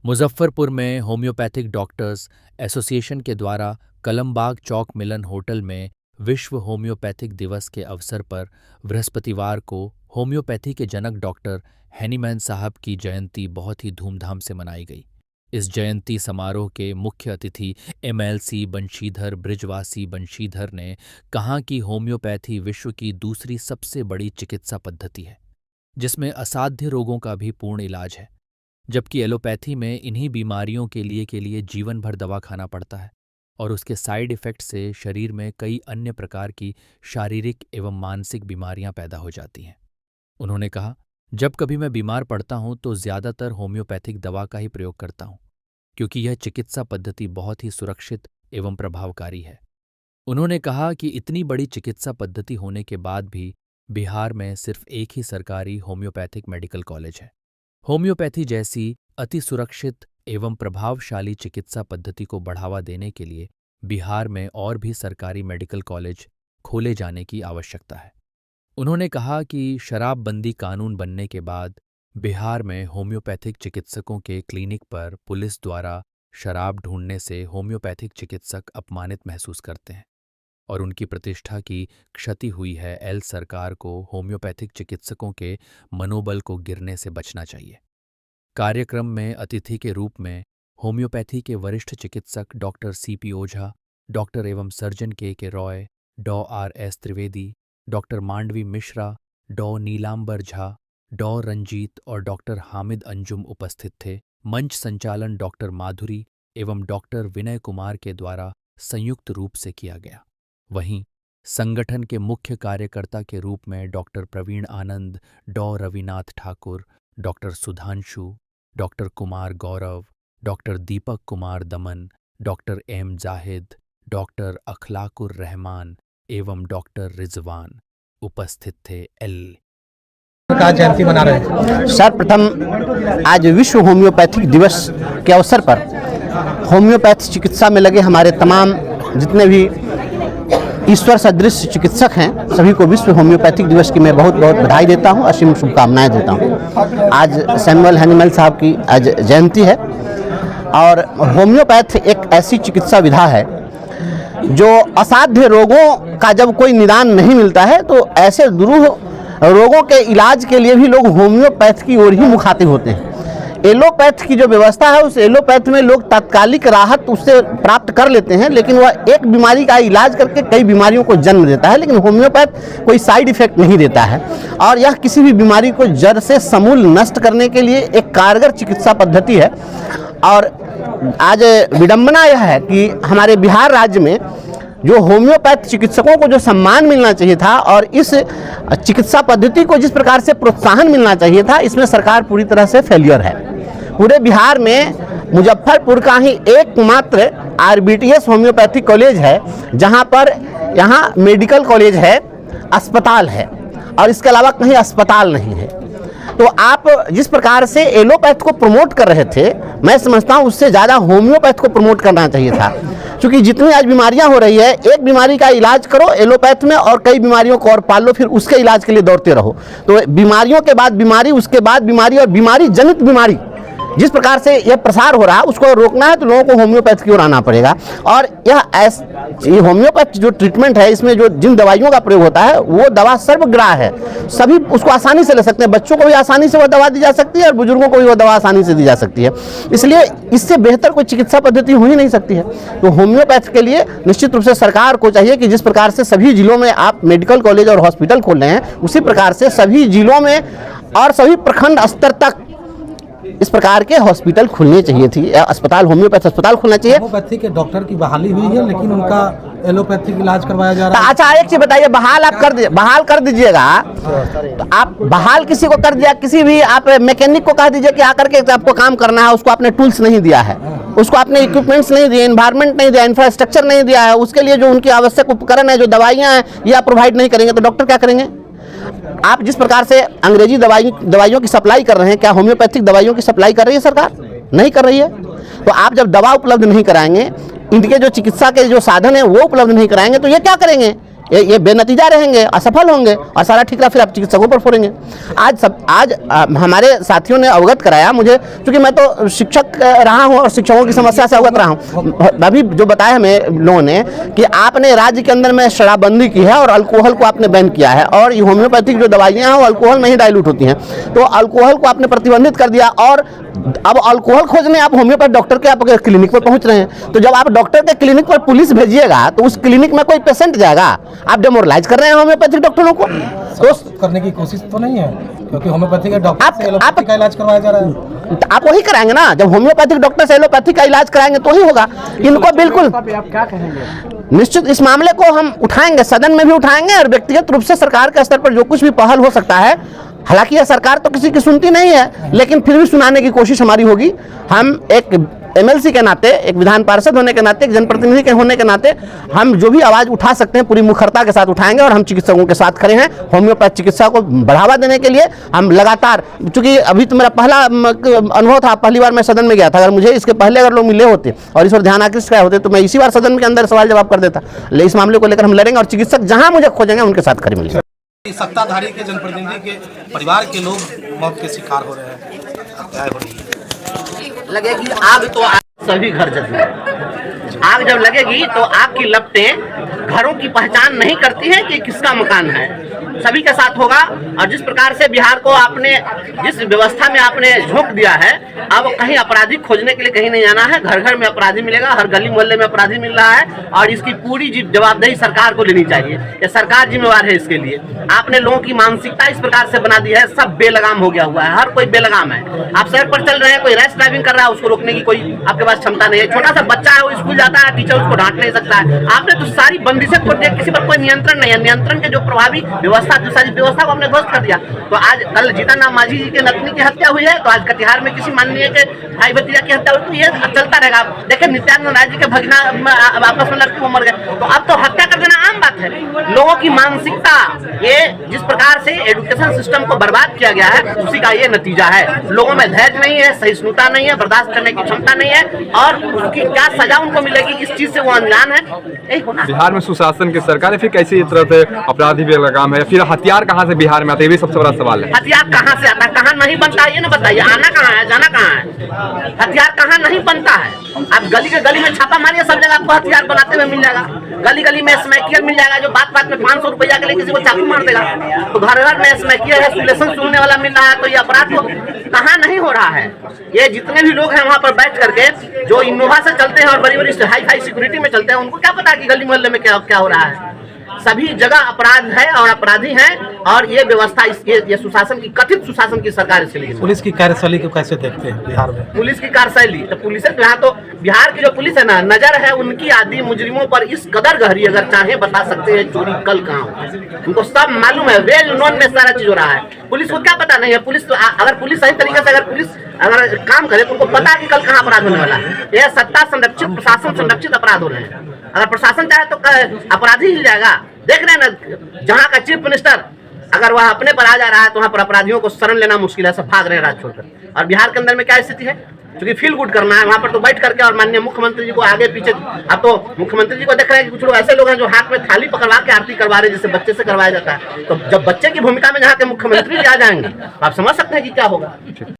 मुजफ्फरपुर में homeopathic doctors association के द्वारा कलमबाग चौक मिलन होटल में विश्व होम्योपैथिक दिवस के अवसर पर बृहस्पतिवार को होम्योपैथी के जनक डॉक्टर हैनीमैन साहब की जयंती बहुत ही धूमधाम से मनाई गई। इस जयंती समारोह के मुख्य अतिथि एमएलसी बंशीधर बृजवासी बंशीधर ने कहा कि होम्योपैथी विश्व की दूसरी सबसे बड़ी चिकित्सा पद्धति है, जिसमें असाध्य रोगों का भी पूर्ण इलाज है, जबकि एलोपैथी में इन्हीं बीमारियों के लिए जीवन भर दवा खाना पड़ता है और उसके साइड इफ़ेक्ट से शरीर में कई अन्य प्रकार की शारीरिक एवं मानसिक बीमारियां पैदा हो जाती हैं। उन्होंने कहा, जब कभी मैं बीमार पड़ता हूं तो ज़्यादातर होम्योपैथिक दवा का ही प्रयोग करता हूं, क्योंकि यह चिकित्सा पद्धति बहुत ही सुरक्षित एवं प्रभावकारी है। उन्होंने कहा कि इतनी बड़ी चिकित्सा पद्धति होने के बाद भी बिहार में सिर्फ एक ही सरकारी होम्योपैथिक मेडिकल कॉलेज है। होम्योपैथी जैसी अति सुरक्षित एवं प्रभावशाली चिकित्सा पद्धति को बढ़ावा देने के लिए बिहार में और भी सरकारी मेडिकल कॉलेज खोले जाने की आवश्यकता है। उन्होंने कहा कि शराबबंदी कानून बनने के बाद बिहार में होम्योपैथिक चिकित्सकों के क्लिनिक पर पुलिस द्वारा शराब ढूंढने से होम्योपैथिक चिकित्सक अपमानित महसूस करते हैं और उनकी प्रतिष्ठा की क्षति हुई है। सरकार को होम्योपैथिक चिकित्सकों के मनोबल को गिरने से बचना चाहिए। कार्यक्रम में अतिथि के रूप में होम्योपैथी के वरिष्ठ चिकित्सक डॉक्टर सीपी ओझा, डॉक्टर एवं सर्जन के रॉय, डॉ आर.एस. त्रिवेदी, डॉक्टर मांडवी मिश्रा, डॉ नीलांबर झा, डॉ रंजीत और डॉक्टर हामिद अंजुम उपस्थित थे। मंच संचालन डॉक्टर माधुरी एवं डॉक्टर विनय कुमार के द्वारा संयुक्त रूप से किया गया। वहीं संगठन के मुख्य कार्यकर्ता के रूप में डॉक्टर प्रवीण आनंद, डॉ Ravinath Thakur, doctor Sudhanshu, doctor Kumar Gaurav, doctor Deepak Kumar Daman, doctor M Zahid, doctor Akhlakur Rahman एवं डॉक्टर रिजवान उपस्थित थे। का जयंती मना रहे हैं। सर्वप्रथम आज विश्व होम्योपैथिक दिवस के अवसर पर होम्योपैथी चिकित्सा में लगे हमारे तमाम जितने भी ईश्वर सदृश चिकित्सक हैं सभी को विश्व होम्योपैथिक दिवस की मैं बहुत बहुत बधाई देता हूं, असीम शुभकामनाएं देता हूं। आज सैमुअल हैनीमैन साहब की आज जयंती है और होम्योपैथ एक ऐसी चिकित्सा विधा है जो असाध्य रोगों का जब कोई निदान नहीं मिलता है तो ऐसे दुरूह रोगों के इलाज के लिए भी लोग होम्योपैथ की ओर ही मुखातिब होते हैं। एलोपैथ की जो व्यवस्था है उस एलोपैथ में लोग तात्कालिक राहत उससे प्राप्त कर लेते हैं, लेकिन वह एक बीमारी का इलाज करके कई बीमारियों को जन्म देता है, लेकिन होम्योपैथ कोई साइड इफेक्ट नहीं देता है और यह किसी भी बीमारी को जड़ से समूल नष्ट करने के लिए एक कारगर चिकित्सा पद्धति है। और आज विडंबना यह है कि हमारे बिहार राज्य में जो होम्योपैथ चिकित्सकों को जो सम्मान मिलना चाहिए था और इस चिकित्सा पद्धति को जिस प्रकार से प्रोत्साहन मिलना चाहिए था, इसमें सरकार पूरी तरह से फेलियर है। पूरे बिहार में मुजफ्फरपुर का ही एकमात्र आरबीटीएस होम्योपैथिक कॉलेज है जहां पर यहाँ मेडिकल कॉलेज है, अस्पताल है और इसके अलावा कहीं अस्पताल नहीं है। तो आप जिस प्रकार से एलोपैथ को प्रमोट कर रहे थे, मैं समझता हूँ उससे ज़्यादा होम्योपैथ को प्रमोट करना चाहिए था, क्योंकि जितनी आज बीमारियां हो रही है, एक बीमारी का इलाज करो एलोपैथ में और कई बीमारियों को और पाल लो, फिर उसके इलाज के लिए दौड़ते रहो। तो बीमारियों के बाद बीमारी, उसके बाद बीमारी और बीमारी जनित बीमारी जिस प्रकार से यह प्रसार हो रहा है उसको रोकना है तो लोगों को होम्योपैथ की ओर आना पड़ेगा। और ये होम्योपैथ जो ट्रीटमेंट है, इसमें जो जिन दवाइयों का प्रयोग होता है वो दवा सर्वग्राह्य है, सभी उसको आसानी से ले सकते हैं। बच्चों को भी आसानी से वह दवा दी जा सकती है और बुजुर्गों को भी वह दवा आसानी से दी जा सकती है। इसलिए इससे बेहतर कोई चिकित्सा पद्धति हो ही नहीं सकती है। तो होम्योपैथ के लिए निश्चित रूप से सरकार को चाहिए कि जिस प्रकार से सभी जिलों में आप मेडिकल कॉलेज और हॉस्पिटल खोल रहे हैं, उसी प्रकार से सभी जिलों में और सभी प्रखंड स्तर तक इस प्रकार के हॉस्पिटल खुलने चाहिए थी, अस्पताल, होम्योपैथ अस्पताल खुलना चाहिए। होम्योपैथी के डॉक्टर की बहाली हुई है, लेकिन उनका एलोपैथिक इलाज करवाया जा रहा है। अच्छा, एक चीज बताइए, बहाल कर दीजिएगा तो आप बहाल किसी को कर दिया, किसी भी आप मैकेनिक को कह दीजिए कि आकर के आपको काम करना है, उसको आपने टूल्स नहीं दिया है, उसको आपने इक्विपमेंट्स नहीं दिए, एनवायरमेंट नहीं दिया, इंफ्रास्ट्रक्चर नहीं दिया है, उसके लिए जो उनकी आवश्यक उपकरण है, जो दवाइयाँ हैं, ये आप प्रोवाइड नहीं करेंगे तो डॉक्टर क्या करेंगे? आप जिस प्रकार से अंग्रेजी दवाइयों की सप्लाई कर रहे हैं, क्या होम्योपैथिक दवाइयों की सप्लाई कर रही है सरकार? नहीं कर रही है। तो आप जब दवा उपलब्ध नहीं कराएंगे, इनके जो चिकित्सा के जो साधन है वो उपलब्ध नहीं कराएंगे, तो ये क्या करेंगे? ये बेनतीजा रहेंगे, असफल होंगे और सारा ठिकरा फिर आप चिकित्सकों पर फोड़ेंगे। आज हमारे साथियों ने अवगत कराया मुझे, क्योंकि मैं तो शिक्षक रहा हूँ और शिक्षकों की समस्या से अवगत रहा हूँ। अभी जो बताया हमें लोगों ने कि आपने राज्य के अंदर में शराबबंदी की है और अल्कोहल को आपने बैन किया है, और ये होम्योपैथिक जो दवाइयाँ हैं वो अल्कोहल में ही डाइल्यूट होती हैं, तो अल्कोहल को आपने प्रतिबंधित कर दिया और अब अल्कोहल खोजने आप होम्योपैथ डॉक्टर के आप क्लिनिक पर पहुंच रहे हैं। तो जब आप डॉक्टर के क्लिनिक पर पुलिस भेजिएगा तो उस क्लिनिक में कोई पेशेंट जाएगा? आप डेमोरलाइज कर रहे हैं होम्योपैथिक डॉक्टरों को। तो करने की कोशिश तो नहीं है, क्योंकि होम्योपैथी का डॉक्टर से एलोपैथी का इलाज करवाया जा रहा है। तो आप वही कराएंगे ना, जब होम्योपैथिक डॉक्टर से एलोपैथी का इलाज कराएंगे तो ही होगा। इनको बिल्कुल आप क्या कहेंगे? निश्चित इस मामले को हम उठाएंगे, सदन में भी उठाएंगे और व्यक्तिगत रूप से सरकार के स्तर पर जो कुछ भी पहल हो सकता है, हालांकि यह सरकार तो किसी की सुनती नहीं है, लेकिन फिर भी सुनाने की कोशिश हमारी होगी। हम एक एमएलसी के नाते, एक विधान पार्षद होने के नाते, एक जनप्रतिनिधि के होने के नाते हम जो भी आवाज़ उठा सकते हैं पूरी मुखरता के साथ उठाएंगे और हम चिकित्सकों के साथ खड़े हैं। होम्योपैथ चिकित्सा को बढ़ावा देने के लिए हम लगातार, चूंकि अभी तो मेरा पहला अनुभव था, पहली बार मैं सदन में गया था, अगर मुझे इसके पहले अगर लोग मिले होते और इस पर ध्यान आकृष्ट कराए होते तो मैं इसी बार सदन के अंदर सवाल जवाब कर देता। लेकिन इस मामले को लेकर हम लड़ेंगे और चिकित्सक जहाँ मुझे खोजेंगे उनके साथ खड़े मिलेंगे। सत्ताधारी के जनप्रतिनिधि के परिवार के लोग मौत के शिकार हो रहे हैं, हत्याएं हो रही है। लगेगी आग तो सभी घर जलेंगे। आग जब लगेगी तो आग की लपटें घरों की पहचान नहीं करती है कि किसका मकान है, सभी के साथ होगा। और जिस प्रकार से बिहार को आपने जिस व्यवस्था में आपने झोंक दिया है, अब कहीं अपराधी खोजने के लिए कहीं नहीं जाना है, घर घर में अपराधी मिलेगा, हर गली मोहल्ले में अपराधी मिल रहा है और इसकी पूरी जवाबदेही सरकार को लेनी चाहिए। ये सरकार जिम्मेवार है इसके लिए। आपने लोगों की मानसिकता इस प्रकार से बना दी है, सब बेलगाम हो गया हुआ है, हर कोई बेलगाम है। आप सड़क पर चल रहे हैं, कोई रैश ड्राइविंग कर रहा है, उसको रोकने की कोई आपके पास क्षमता नहीं है। छोटा सा बच्चा है, वो स्कूल जाता है, टीचर उसको डांट नहीं सकता है। आपने तो सारी बंदिशें को देख, किसी पर कोई नियंत्रण नहीं है। नियंत्रण के जो प्रभावी व्यवस्था, जो सारी व्यवस्था को हमने ध्वस्त कर दिया। तो आज कल जीतन राम मांझी जी के नतनी की हत्या हुई है, तो आज कटिहार में किसी माननीय के भाई भतीजा की हत्या हुई, तो ये चलता रहेगा। देखिए नित्यानंद राय जी के भगना आपस में लड़के मर गए, तो अब तो हत्या कर देना आम बात है। लोगों की मानसिकता, ये जिस प्रकार से एजुकेशन सिस्टम को बर्बाद किया गया है, उसी का ये नतीजा है। लोगों में धैर्य नहीं है, सहिष्णुता नहीं है, बर्दाश्त करने की क्षमता नहीं है, और उसकी क्या सजा उनको मिलेगी इस चीज से वो अनजान है। यही होना। बिहार में सुशासन की सरकार है, फिर कैसे इस तरह से अपराधी बेलगाम है, फिर हथियार कहाँ से बिहार में आता है, ये भी सबसे बड़ा सवाल है। हथियार कहाँ से आता है, कहाँ नहीं बनता है, ये ना बताइए। आना कहाँ है, जाना कहाँ है, हथियार कहाँ नहीं बनता है। आप गली के गली में छापा मारिए, सब जगह आपको हथियार बनाते हुए मिल जाएगा। गली गली में स्मैकियर मिल जाएगा, जो बात बात में 500 रुपया के लिए किसी को चाकू मार देगा। तो घर घर में स्मैकियर है, सुलेशन सुनने वाला मिल रहा है, तो ये अपराध को कहाँ नहीं हो रहा है। ये जितने भी लोग हैं वहाँ पर बैठ करके, जो इनोवा से चलते हैं और बड़ी बड़ी हाई फाई सिक्योरिटी में चलते हैं, उनको क्या पता कि गली मोहल्ले में क्या हो रहा है। सभी जगह अपराध है और अपराधी हैं, और ये व्यवस्था, ये सुशासन की, कथित सुशासन की सरकार इसके लिए। पुलिस की कार्यशैली को कैसे देखते हैं बिहार में? पुलिस की कार्यशैली तो पुलिस यहाँ तो बिहार की जो पुलिस है ना, नजर है उनकी आदि मुजरिमों पर इस कदर गहरी, अगर चाहे बता सकते हैं चोरी कल कहाँ हो। उनको सब मालूम है, वेल नोन में सारा चीज हो रहा है। पुलिस को क्या पता नहीं है? पुलिस तो अगर पुलिस सही तरीके से अगर काम करे तो उनको पता है कि कल कहाँ अपराध होने वाला है। यह सत्ता संरक्षित, प्रशासन संरक्षित अपराध हो रहे हैं। अगर प्रशासन चाहे तो अपराधी हिल जाएगा। देख रहे हैं ना, जहाँ का चीफ मिनिस्टर अगर वह अपने पर आ जा रहा है तो वहाँ पर अपराधियों को शरण लेना मुश्किल है, सब भाग रहे हैं राज छोड़कर। और बिहार के अंदर में क्या स्थिति है, क्योंकि फील गुड करना है, वहाँ पर तो बैठ करके और माननीय मुख्यमंत्री जी को आगे पीछे, अब तो मुख्यमंत्री जी को देख रहे हैं कि कुछ लोग ऐसे लोग हैं जो हाथ में थाली पकड़वा के आरती करवा रहे हैं, जैसे बच्चे से करवाया जाता है। तो जब बच्चे की भूमिका में जहाँ के मुख्यमंत्री जी आ जाएंगे तो आप समझ सकते हैं कि क्या होगा।